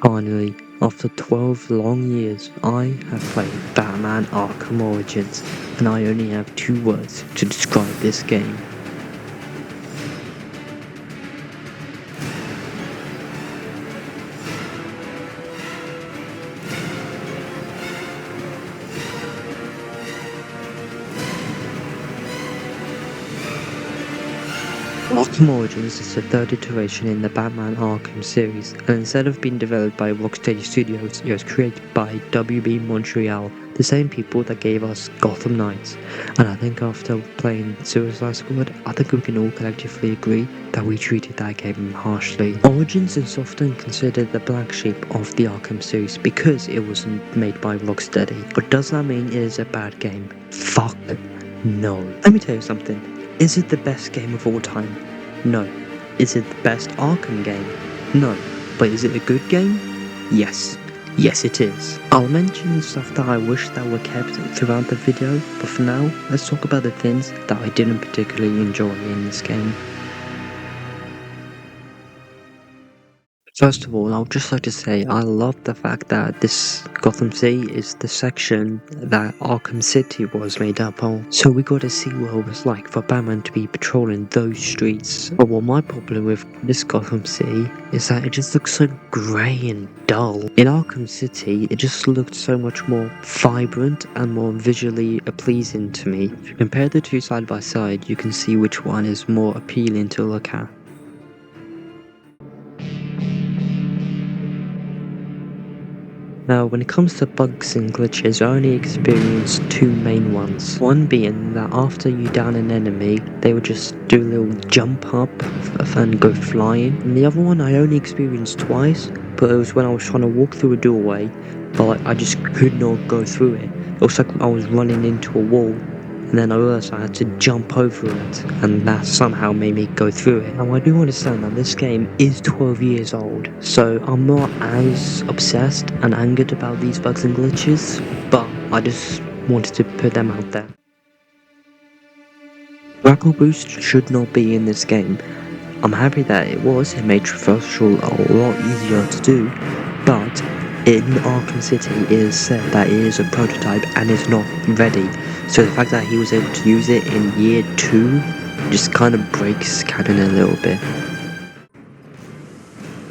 Finally, after 12 long years, I have played Batman Arkham Origins, and I only have 2 words to describe this game. Arkham Origins is the third iteration in the Batman Arkham series, and instead of being developed by Rocksteady Studios, it was created by WB Montreal, the same people that gave us Gotham Knights. And I think after playing Suicide Squad, I think we can all collectively agree that we treated that game harshly. Origins is often considered the black sheep of the Arkham series because it wasn't made by Rocksteady. But does that mean it is a bad game? Fuck no. Let me tell you something. Is it the best game of all time? No. Is it the best Arkham game? No. But is it a good game? Yes. Yes it is. I'll mention stuff that I wish that were kept throughout the video, but for now, let's talk about the things that I didn't particularly enjoy in this game. First of all, I would just like to say I love the fact that this Gotham City is the section that Arkham City was made up of. So we got to see what it was like for Batman to be patrolling those streets. But what my problem with this Gotham City is that it just looks so grey and dull. In Arkham City, it just looked so much more vibrant and more visually pleasing to me. If you compare the two side by side, you can see which one is more appealing to look at. Now, when it comes to bugs and glitches, I only experienced 2 main ones. One being that after you down an enemy, they would just do a little jump up and go flying. And the other one I only experienced twice, but it was when I was trying to walk through a doorway, but I just could not go through it. It was like I was running into a wall, and then I realised I had to jump over it, and that somehow made me go through it. Now I do understand that this game is 12 years old, so I'm not as obsessed and angered about these bugs and glitches, but I just wanted to put them out there. Grapple boost should not be in this game. I'm happy that it was, it made traversal a lot easier to do, but in Arkham City it is said that it is a prototype and is not ready, so the fact that he was able to use it in year 2 just kind of breaks canon a little bit.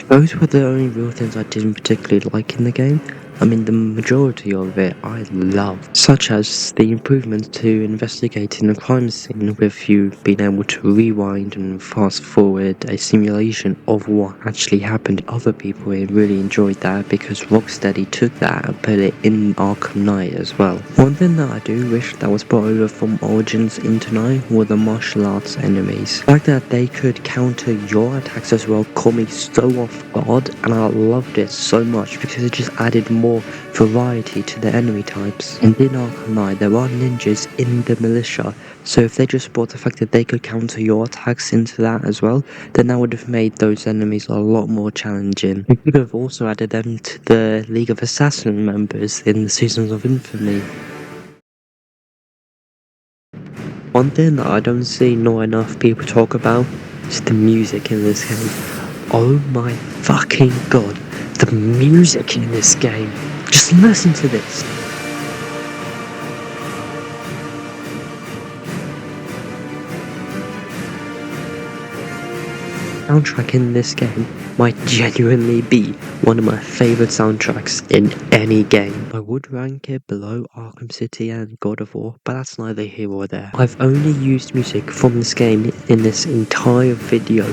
Those were the only real things I didn't particularly like in the game. I mean, the majority of it I loved, such as the improvements to investigating the crime scene with you being able to rewind and fast forward a simulation of what actually happened. Other people really enjoyed that because Rocksteady took that and put it in Arkham Knight as well. One thing that I do wish that was brought over from Origins into Knight were the martial arts enemies. The fact that they could counter your attacks as well caught me so off guard, and I loved it so much because it just added more variety to the enemy types. And in Arkham Knight, there are ninjas in the militia, so if they just brought the fact that they could counter your attacks into that as well, then that would have made those enemies a lot more challenging. We could have also added them to the League of Assassin members in the Seasons of Infamy. One thing that I don't see not enough people talk about is the music in this game. Oh my fucking god, the music in this game. Just listen to this. The soundtrack in this game might genuinely be one of my favourite soundtracks in any game. I would rank it below Arkham City and God of War, but that's neither here or there. I've only used music from this game in this entire video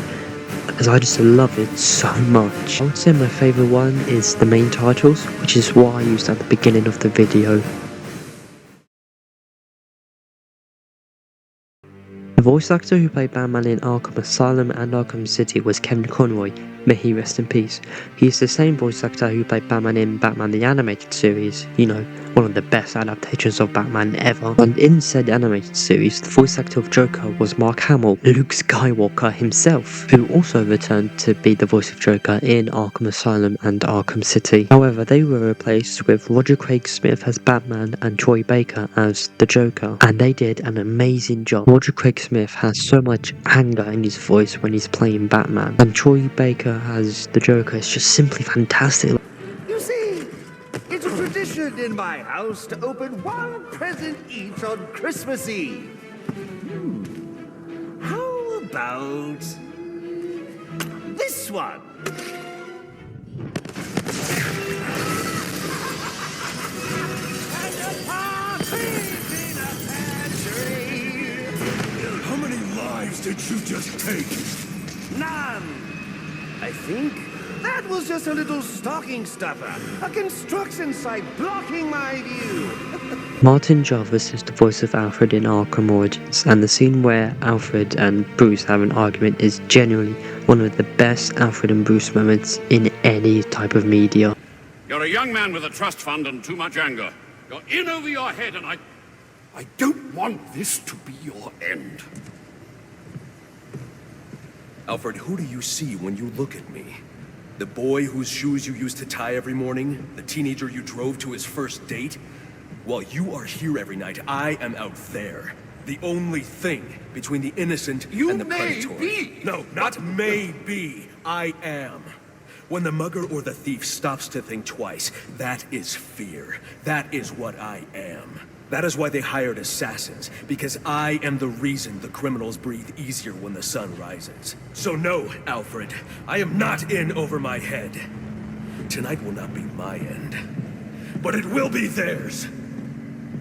because I just love it so much. I would say my favourite one is the main titles, which is what I used at the beginning of the video. The voice actor who played Batman in Arkham Asylum and Arkham City was Kevin Conroy, may he rest in peace. He is the same voice actor who played Batman in Batman the Animated Series, you know, one of the best adaptations of Batman ever. And in said animated series, the voice actor of Joker was Mark Hamill, Luke Skywalker himself, who also returned to be the voice of Joker in Arkham Asylum and Arkham City. However, they were replaced with Roger Craig Smith as Batman and Troy Baker as the Joker, and they did an amazing job. Roger Craig Smith has so much anger in his voice when he's playing Batman, and Troy Baker Ledger as the Joker is just simply fantastic. You see, it's a tradition in my house to open one present each on Christmas Eve. How about this one? How many lives did you just take? None. I think that was just a little stocking stuffer. A construction site blocking my view. Martin Jarvis is the voice of Alfred in Arkham Origins, and the scene where Alfred and Bruce have an argument is genuinely one of the best Alfred and Bruce moments in any type of media. You're a young man with a trust fund and too much anger. You're in over your head, and I don't want this to be your end. Alfred, who do you see when you look at me? The boy whose shoes you used to tie every morning? The teenager you drove to his first date? While you are here every night, I am out there. The only thing between the innocent and the predatory. Be. No, not may be. I am. When the mugger or the thief stops to think twice, that is fear. That is what I am. That is why they hired assassins, because I am the reason the criminals breathe easier when the sun rises. So no, Alfred, I am not in over my head. Tonight will not be my end, but it will be theirs.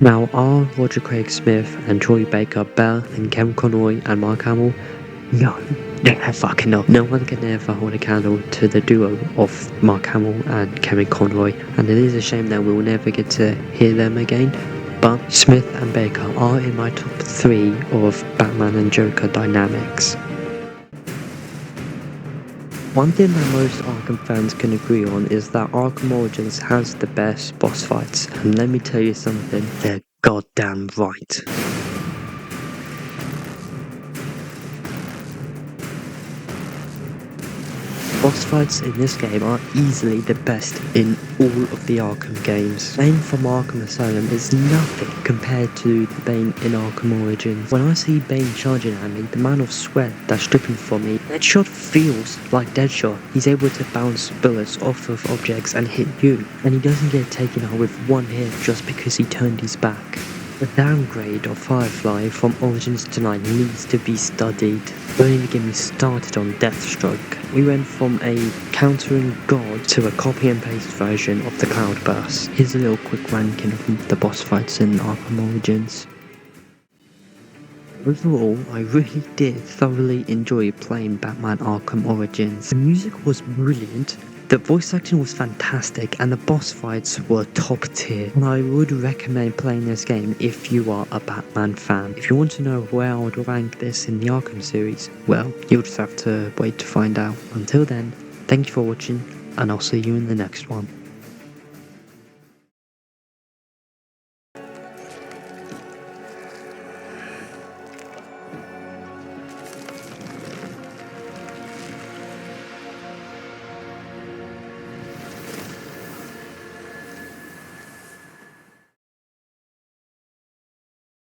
Now, are Roger Craig Smith and Troy Baker better than Kevin Conroy and Mark Hamill? No, fucking no. No one can ever hold a candle to the duo of Mark Hamill and Kevin Conroy, and it is a shame that we will never get to hear them again. But Smith and Baker are in my top 3 of Batman and Joker dynamics. One thing that most Arkham fans can agree on is that Arkham Origins has the best boss fights, and let me tell you something, they're goddamn right. Boss fights in this game are easily the best in all of the Arkham games. Bane from Arkham Asylum is nothing compared to the Bane in Arkham Origins. When I see Bane charging at me, the amount of sweat that's dripping from me, Deadshot feels like Deadshot. He's able to bounce bullets off of objects and hit you, and he doesn't get taken out with one hit just because he turned his back. The downgrade of Firefly from Origins to 9 needs to be studied. Don't even get me started on Deathstroke. We went from a countering god to a copy and paste version of the Cloudburst. Here's a little quick ranking of the boss fights in Arkham Origins. Overall, I really did thoroughly enjoy playing Batman Arkham Origins. The music was brilliant, the voice acting was fantastic, and the boss fights were top tier. And I would recommend playing this game if you are a Batman fan. If you want to know where I would rank this in the Arkham series, well, you'll just have to wait to find out. Until then, thank you for watching, and I'll see you in the next one.